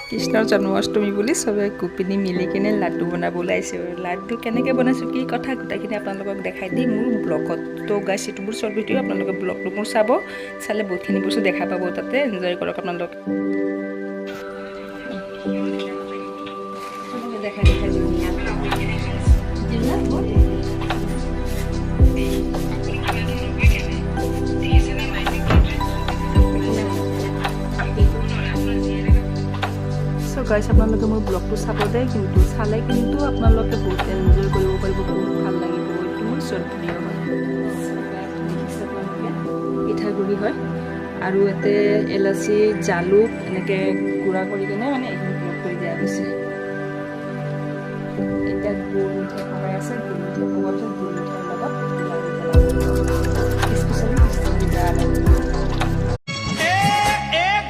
কৃষ্ণৰ জন্মাষ্টমী বুলি চবে গোপিনী মিলি কিনে লাড্ডু বনাব ওলাইছে। লাড্ডু কেনেকৈ বনাইছোঁ কি কথা গোটেইখিনি আপোনালোকক দেখাই দিম। মোৰ ব্লগতো গাইছে মোৰ চব ভিডিঅ' আপোনালোকে ব্লগটো মোৰ চালে বহুতখিনি বস্তু দেখা পাব, তাতে এনজয় কৰক আপোনালোকে। দেখাই গাইছ আপোনালোকে মোৰ ব্লগটো চাব দেই, কিন্তু চালে কিন্তু আপোনালোকে বহুত এনজয় কৰিব পাৰিব, বহুত ভাল লাগিব। এইটো মোৰ শ্বৰ্ট ভিডিঅ' হয়, দেখিছে আপোনালোকে পিঠাগুড়ি হয় আৰু ইয়াতে এলাচি জালুক এনেকৈ গুড়া কৰি কিনে মানে এইখিনি প্ৰয়োগ কৰি দিয়া হৈছে। এতিয়া গুড় মিঠাই ভৰাই আছে, গুড় মিঠাই ভৰোৱাটো গুড় মিঠাইৰ লগত স্পেচিয়েলি